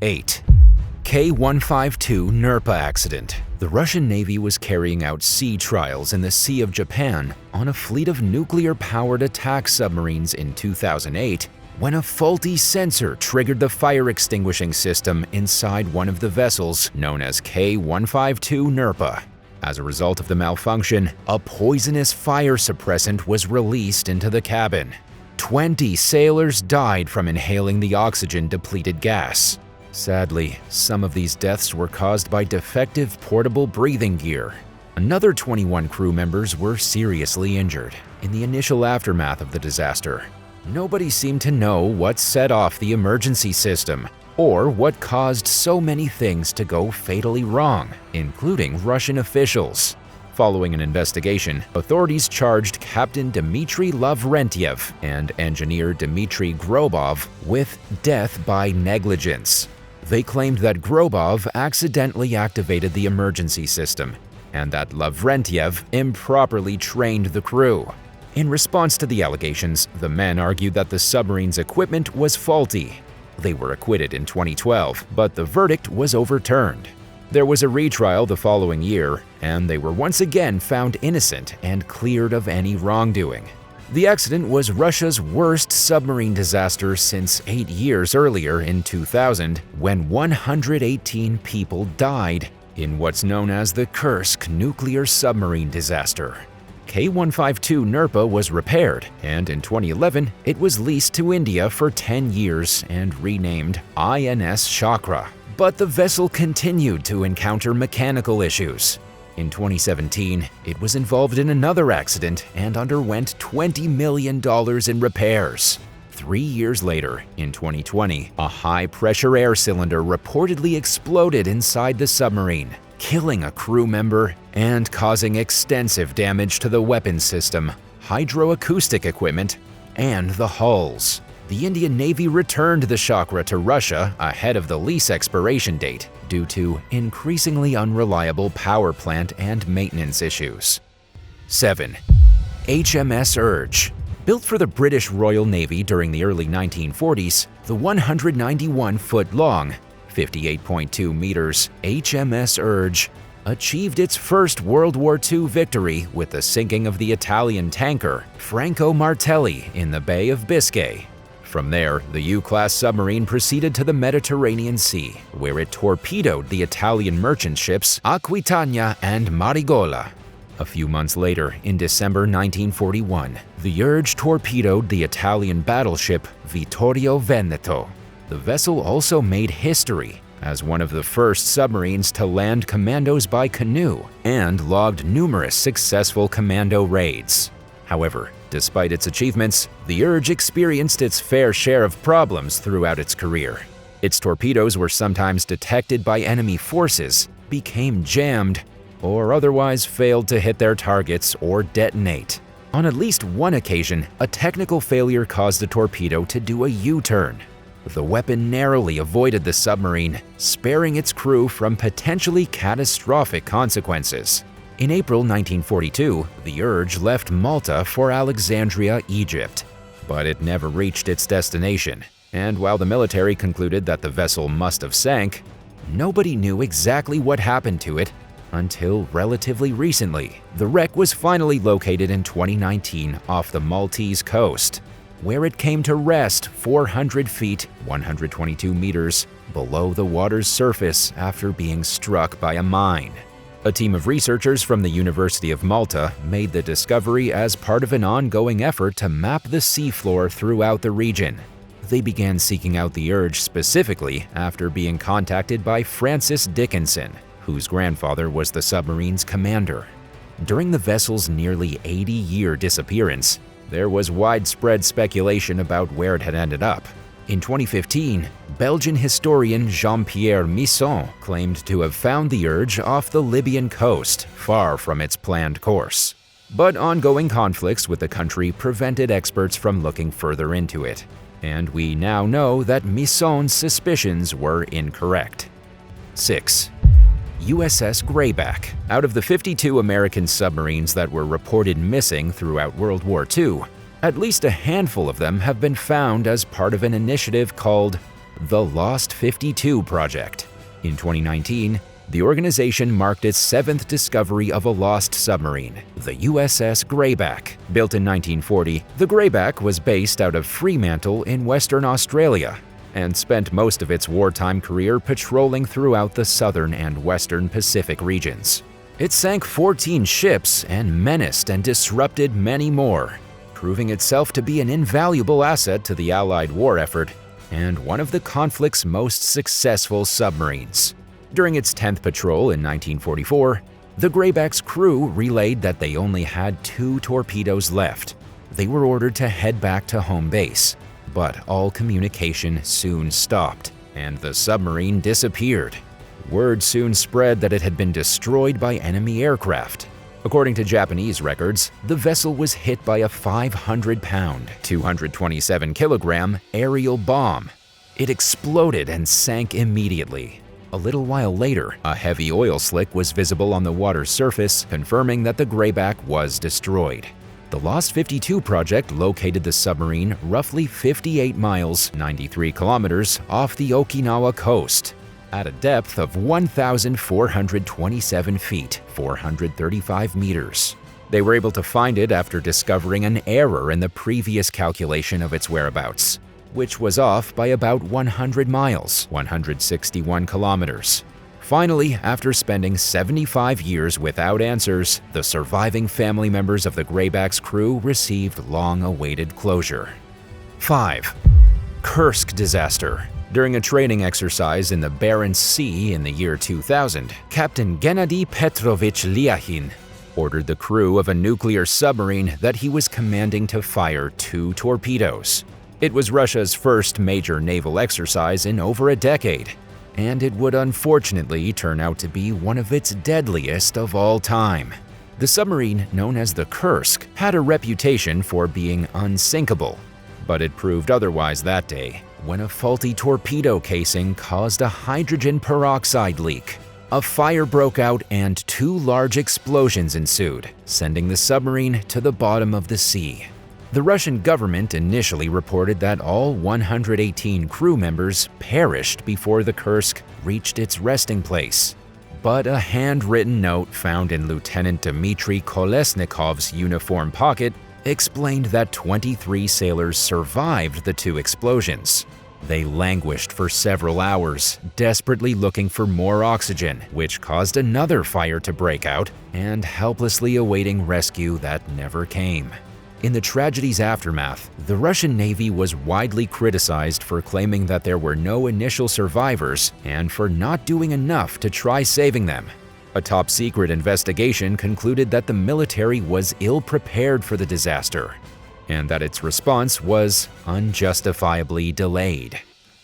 8. K-152 NERPA accident. The Russian Navy was carrying out sea trials in the Sea of Japan on a fleet of nuclear-powered attack submarines in 2008 when a faulty sensor triggered the fire extinguishing system inside one of the vessels known as K-152 NERPA. As a result of the malfunction, a poisonous fire suppressant was released into the cabin. 20 sailors died from inhaling the oxygen-depleted gas. Sadly, some of these deaths were caused by defective portable breathing gear. Another 21 crew members were seriously injured. In the initial aftermath of the disaster, nobody seemed to know what set off the emergency system or what caused so many things to go fatally wrong, including Russian officials. Following an investigation, authorities charged Captain Dmitry Lavrentiev and engineer Dmitry Grobov with death by negligence. They claimed that Grobov accidentally activated the emergency system and that Lavrentiev improperly trained the crew. In response to the allegations, the men argued that the submarine's equipment was faulty. They were acquitted in 2012, but the verdict was overturned. There was a retrial the following year, and they were once again found innocent and cleared of any wrongdoing. The accident was Russia's worst submarine disaster since 8 years earlier in 2000, when 118 people died in what's known as the Kursk nuclear submarine disaster. K-152 NERPA was repaired, and in 2011, it was leased to India for 10 years and renamed INS Chakra. But the vessel continued to encounter mechanical issues. In 2017, it was involved in another accident and underwent $20 million in repairs. 3 years later, in 2020, a high-pressure air cylinder reportedly exploded inside the submarine, killing a crew member and causing extensive damage to the weapons system, hydroacoustic equipment, and the hulls. The Indian Navy returned the Chakra to Russia ahead of the lease expiration date due to increasingly unreliable power plant and maintenance issues. 7. HMS Urge. Built for the British Royal Navy during the early 1940s, the 191-foot-long, 58.2 meters HMS Urge achieved its first World War II victory with the sinking of the Italian tanker Franco Martelli in the Bay of Biscay. From there, the U-class submarine proceeded to the Mediterranean Sea, where it torpedoed the Italian merchant ships Aquitania and Marigola. A few months later, in December 1941, the Urge torpedoed the Italian battleship Vittorio Veneto. The vessel also made history as one of the first submarines to land commandos by canoe and logged numerous successful commando raids. However, despite its achievements, the Urge experienced its fair share of problems throughout its career. Its torpedoes were sometimes detected by enemy forces, became jammed, or otherwise failed to hit their targets or detonate. On at least one occasion, a technical failure caused the torpedo to do a U-turn. The weapon narrowly avoided the submarine, sparing its crew from potentially catastrophic consequences. In April 1942, the Urge left Malta for Alexandria, Egypt, but it never reached its destination, and while the military concluded that the vessel must have sank, nobody knew exactly what happened to it until relatively recently. The wreck was finally located in 2019 off the Maltese coast, where it came to rest 400 feet, 122 meters, below the water's surface after being struck by a mine. A team of researchers from the University of Malta made the discovery as part of an ongoing effort to map the seafloor throughout the region. They began seeking out the Urge specifically after being contacted by Francis Dickinson, whose grandfather was the submarine's commander. During the vessel's nearly 80-year disappearance, there was widespread speculation about where it had ended up. In 2015, Belgian historian Jean-Pierre Misson claimed to have found the Urge off the Libyan coast, far from its planned course. But ongoing conflicts with the country prevented experts from looking further into it, and we now know that Misson's suspicions were incorrect. 6. USS Grayback. Out of the 52 American submarines that were reported missing throughout World War II, at least a handful of them have been found as part of an initiative called the Lost 52 project. In 2019, the organization marked its 7th discovery of a lost submarine, the USS Greyback. Built in 1940, the Greyback was based out of Fremantle in Western Australia and spent most of its wartime career patrolling throughout the southern and western Pacific regions. It sank 14 ships and menaced and disrupted many more, proving itself to be an invaluable asset to the Allied war effort and one of the conflict's most successful submarines. During its 10th patrol in 1944, the Greyback's crew relayed that they only had 2 torpedoes left. They were ordered to head back to home base, but all communication soon stopped, and the submarine disappeared. Word soon spread that it had been destroyed by enemy aircraft. According to Japanese records, the vessel was hit by a 500-pound, 227-kilogram aerial bomb. It exploded and sank immediately. A little while later, a heavy oil slick was visible on the water's surface, confirming that the Greyback was destroyed. The Lost 52 project located the submarine roughly 58 miles, 93 kilometers off the Okinawa coast, at a depth of 1,427 feet, 435 meters. They were able to find it after discovering an error in the previous calculation of its whereabouts, which was off by about 100 miles, 161 kilometers. Finally, after spending 75 years without answers, the surviving family members of the Greyback's crew received long-awaited closure. 5. Kursk disaster. During a training exercise in the Barents Sea in the year 2000, Captain Gennady Petrovich Lyachin ordered the crew of a nuclear submarine that he was commanding to fire 2 torpedoes. It was Russia's first major naval exercise in over a decade, and it would unfortunately turn out to be one of its deadliest of all time. The submarine, known as the Kursk, had a reputation for being unsinkable, but it proved otherwise that day when a faulty torpedo casing caused a hydrogen peroxide leak. A fire broke out and 2 large explosions ensued, sending the submarine to the bottom of the sea. The Russian government initially reported that all 118 crew members perished before the Kursk reached its resting place. But a handwritten note found in Lieutenant Dmitry Kolesnikov's uniform pocket explained that 23 sailors survived the 2 explosions. They languished for several hours, desperately looking for more oxygen, which caused another fire to break out, and helplessly awaiting rescue that never came. In the tragedy's aftermath, the Russian Navy was widely criticized for claiming that there were no initial survivors and for not doing enough to try saving them. A top-secret investigation concluded that the military was ill-prepared for the disaster, and that its response was unjustifiably delayed.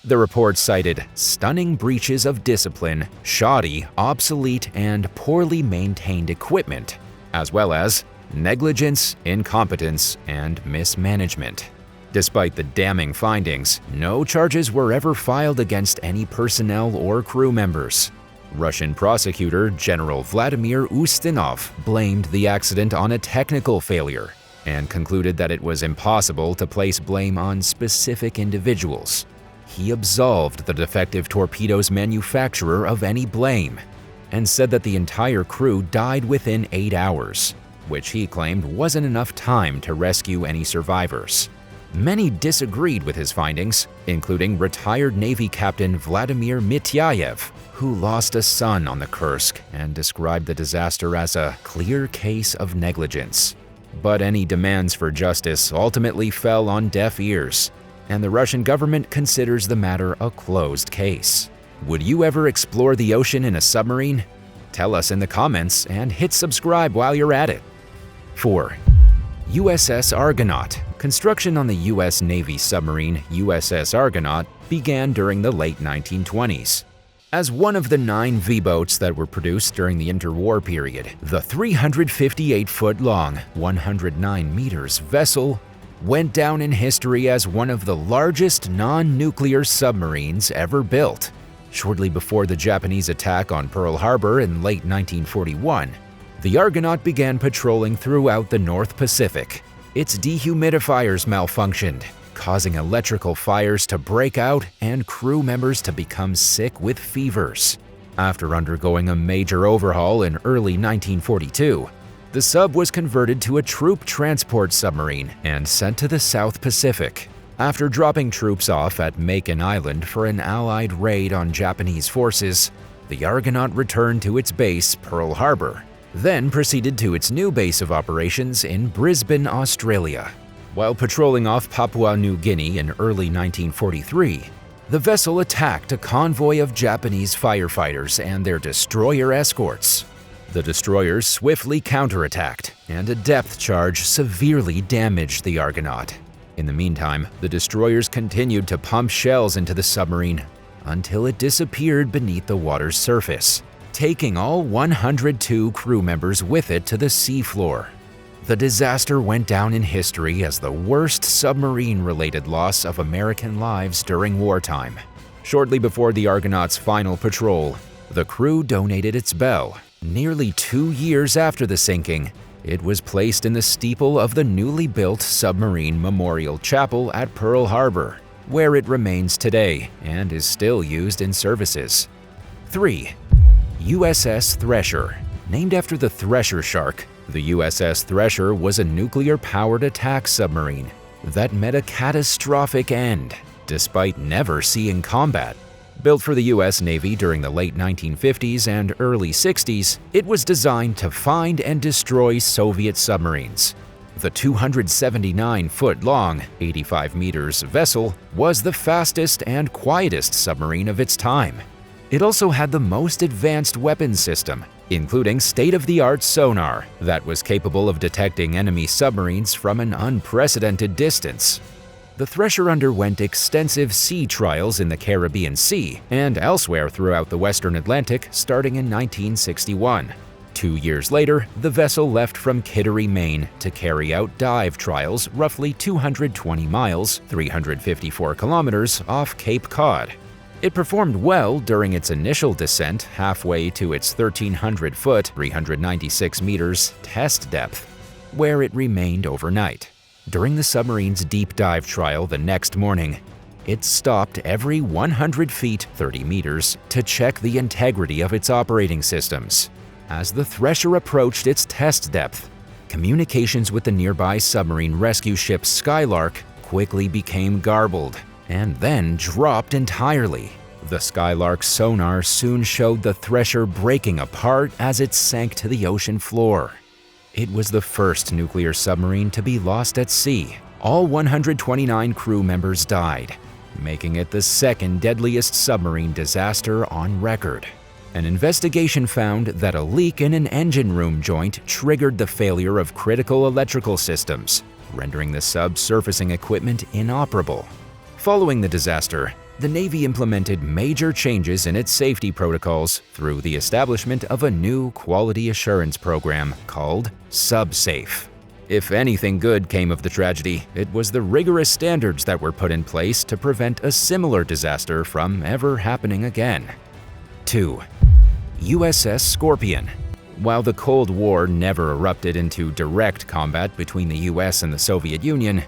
The report cited stunning breaches of discipline, shoddy, obsolete, and poorly maintained equipment, as well as negligence, incompetence, and mismanagement. Despite the damning findings, no charges were ever filed against any personnel or crew members. Russian prosecutor General Vladimir Ustinov blamed the accident on a technical failure and concluded that it was impossible to place blame on specific individuals. He absolved the defective torpedo's manufacturer of any blame and said that the entire crew died within 8 hours, which he claimed wasn't enough time to rescue any survivors. Many disagreed with his findings, including retired Navy Captain Vladimir Mityayev, who lost a son on the Kursk and described the disaster as a clear case of negligence. But any demands for justice ultimately fell on deaf ears, and the Russian government considers the matter a closed case. Would you ever explore the ocean in a submarine? Tell us in the comments and hit subscribe while you're at it. 4. USS Argonaut. Construction on the U.S. Navy submarine USS Argonaut began during the late 1920s. As one of the 9 V-boats that were produced during the interwar period, the 358-foot-long, 109 meters vessel went down in history as one of the largest non-nuclear submarines ever built. Shortly before the Japanese attack on Pearl Harbor in late 1941, the Argonaut began patrolling throughout the North Pacific. Its dehumidifiers malfunctioned, causing electrical fires to break out and crew members to become sick with fevers. After undergoing a major overhaul in early 1942, the sub was converted to a troop transport submarine and sent to the South Pacific. After dropping troops off at Makin Island for an Allied raid on Japanese forces, the Argonaut returned to its base, Pearl Harbor, then proceeded to its new base of operations in Brisbane, Australia. While patrolling off Papua New Guinea in early 1943, the vessel attacked a convoy of Japanese firefighters and their destroyer escorts. The destroyers swiftly counterattacked, and a depth charge severely damaged the Argonaut. In the meantime, the destroyers continued to pump shells into the submarine until it disappeared beneath the water's surface, taking all 102 crew members with it to the seafloor. The disaster went down in history as the worst submarine-related loss of American lives during wartime. Shortly before the Argonaut's final patrol, the crew donated its bell. Nearly 2 years after the sinking, it was placed in the steeple of the newly built Submarine Memorial Chapel at Pearl Harbor, where it remains today and is still used in services. 3. USS Thresher. Named after the Thresher shark, the USS Thresher was a nuclear-powered attack submarine that met a catastrophic end, despite never seeing combat. Built for the U.S. Navy during the late 1950s and early 60s, it was designed to find and destroy Soviet submarines. The 279-foot-long, 85 meters vessel was the fastest and quietest submarine of its time. It also had the most advanced weapons system, including state-of-the-art sonar that was capable of detecting enemy submarines from an unprecedented distance. The Thresher underwent extensive sea trials in the Caribbean Sea and elsewhere throughout the Western Atlantic starting in 1961. 2 years later, the vessel left from Kittery, Maine to carry out dive trials roughly 220 miles, 354 kilometers off Cape Cod. It performed well during its initial descent halfway to its 1,300-foot, 396 meters test depth, where it remained overnight. During the submarine's deep dive trial the next morning, it stopped every 100 feet, 30 meters, to check the integrity of its operating systems. As the Thresher approached its test depth, communications with the nearby submarine rescue ship Skylark quickly became garbled and then dropped entirely. The Skylark's sonar soon showed the Thresher breaking apart as it sank to the ocean floor. It was the first nuclear submarine to be lost at sea. All 129 crew members died, making it the second deadliest submarine disaster on record. An investigation found that a leak in an engine room joint triggered the failure of critical electrical systems, rendering the subsurfacing equipment inoperable. Following the disaster, the Navy implemented major changes in its safety protocols through the establishment of a new quality assurance program called SubSafe. If anything good came of the tragedy, it was the rigorous standards that were put in place to prevent a similar disaster from ever happening again. 2. USS Scorpion. While the Cold War never erupted into direct combat between the US and the Soviet Union,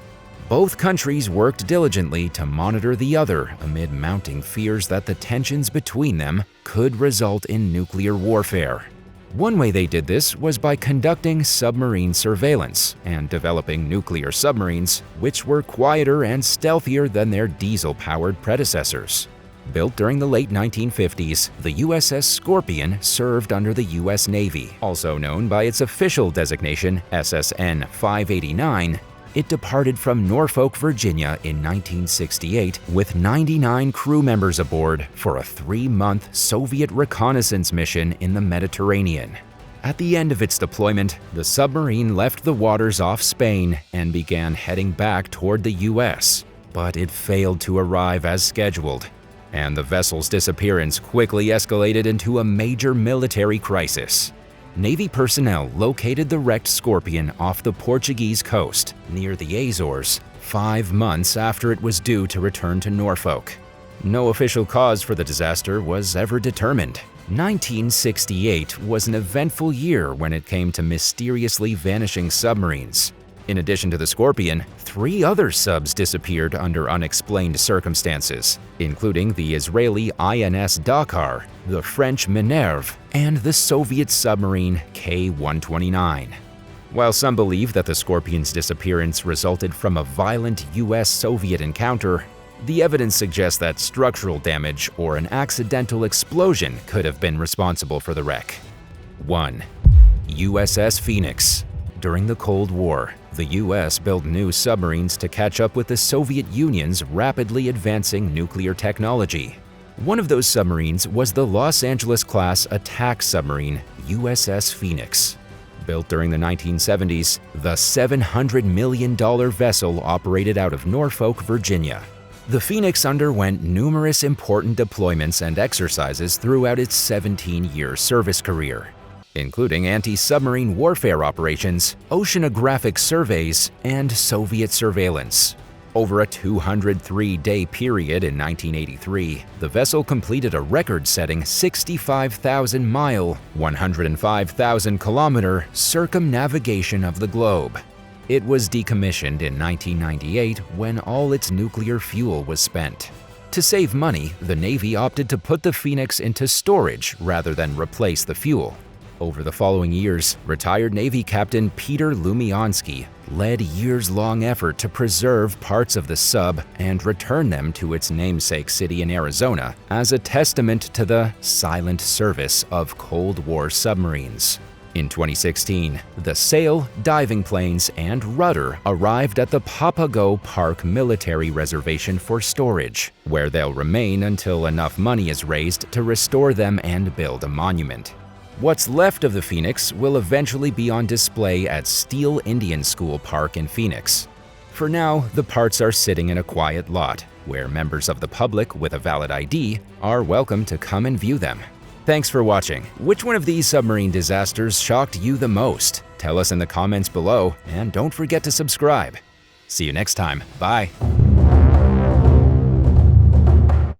both countries worked diligently to monitor the other amid mounting fears that the tensions between them could result in nuclear warfare. One way they did this was by conducting submarine surveillance and developing nuclear submarines, which were quieter and stealthier than their diesel-powered predecessors. Built during the late 1950s, the USS Scorpion served under the U.S. Navy, also known by its official designation SSN 589. It departed from Norfolk, Virginia in 1968 with 99 crew members aboard for a 3-month Soviet reconnaissance mission in the Mediterranean. At the end of its deployment, the submarine left the waters off Spain and began heading back toward the U.S., but it failed to arrive as scheduled, and the vessel's disappearance quickly escalated into a major military crisis. Navy personnel located the wrecked Scorpion off the Portuguese coast, near the Azores, 5 months after it was due to return to Norfolk. No official cause for the disaster was ever determined. 1968 was an eventful year when it came to mysteriously vanishing submarines. In addition to the Scorpion, 3 other subs disappeared under unexplained circumstances, including the Israeli INS Dakar, the French Minerve, and the Soviet submarine K-129. While some believe that the Scorpion's disappearance resulted from a violent US-Soviet encounter, the evidence suggests that structural damage or an accidental explosion could have been responsible for the wreck. 1. USS Phoenix. During the Cold War, the US built new submarines to catch up with the Soviet Union's rapidly advancing nuclear technology. One of those submarines was the Los Angeles-class attack submarine USS Phoenix. Built during the 1970s, the $700 million vessel operated out of Norfolk, Virginia. The Phoenix underwent numerous important deployments and exercises throughout its 17-year service career, including anti-submarine warfare operations, oceanographic surveys, and Soviet surveillance. Over a 203-day period in 1983, the vessel completed a record-setting 65,000-mile, 105,000-kilometer circumnavigation of the globe. It was decommissioned in 1998 when all its nuclear fuel was spent. To save money, the Navy opted to put the Phoenix into storage rather than replace the fuel. Over the following years, retired Navy Captain Peter Lumiansky led years-long effort to preserve parts of the sub and return them to its namesake city in Arizona as a testament to the silent service of Cold War submarines. In 2016, the sail, diving planes, and rudder arrived at the Papago Park Military Reservation for storage, where they'll remain until enough money is raised to restore them and build a monument. What's left of the Phoenix will eventually be on display at Steele Indian School Park in Phoenix. For now, the parts are sitting in a quiet lot, where members of the public with a valid ID are welcome to come and view them. Thanks for watching. Which one of these submarine disasters shocked you the most? Tell us in the comments below, and don't forget to subscribe. See you next time. Bye.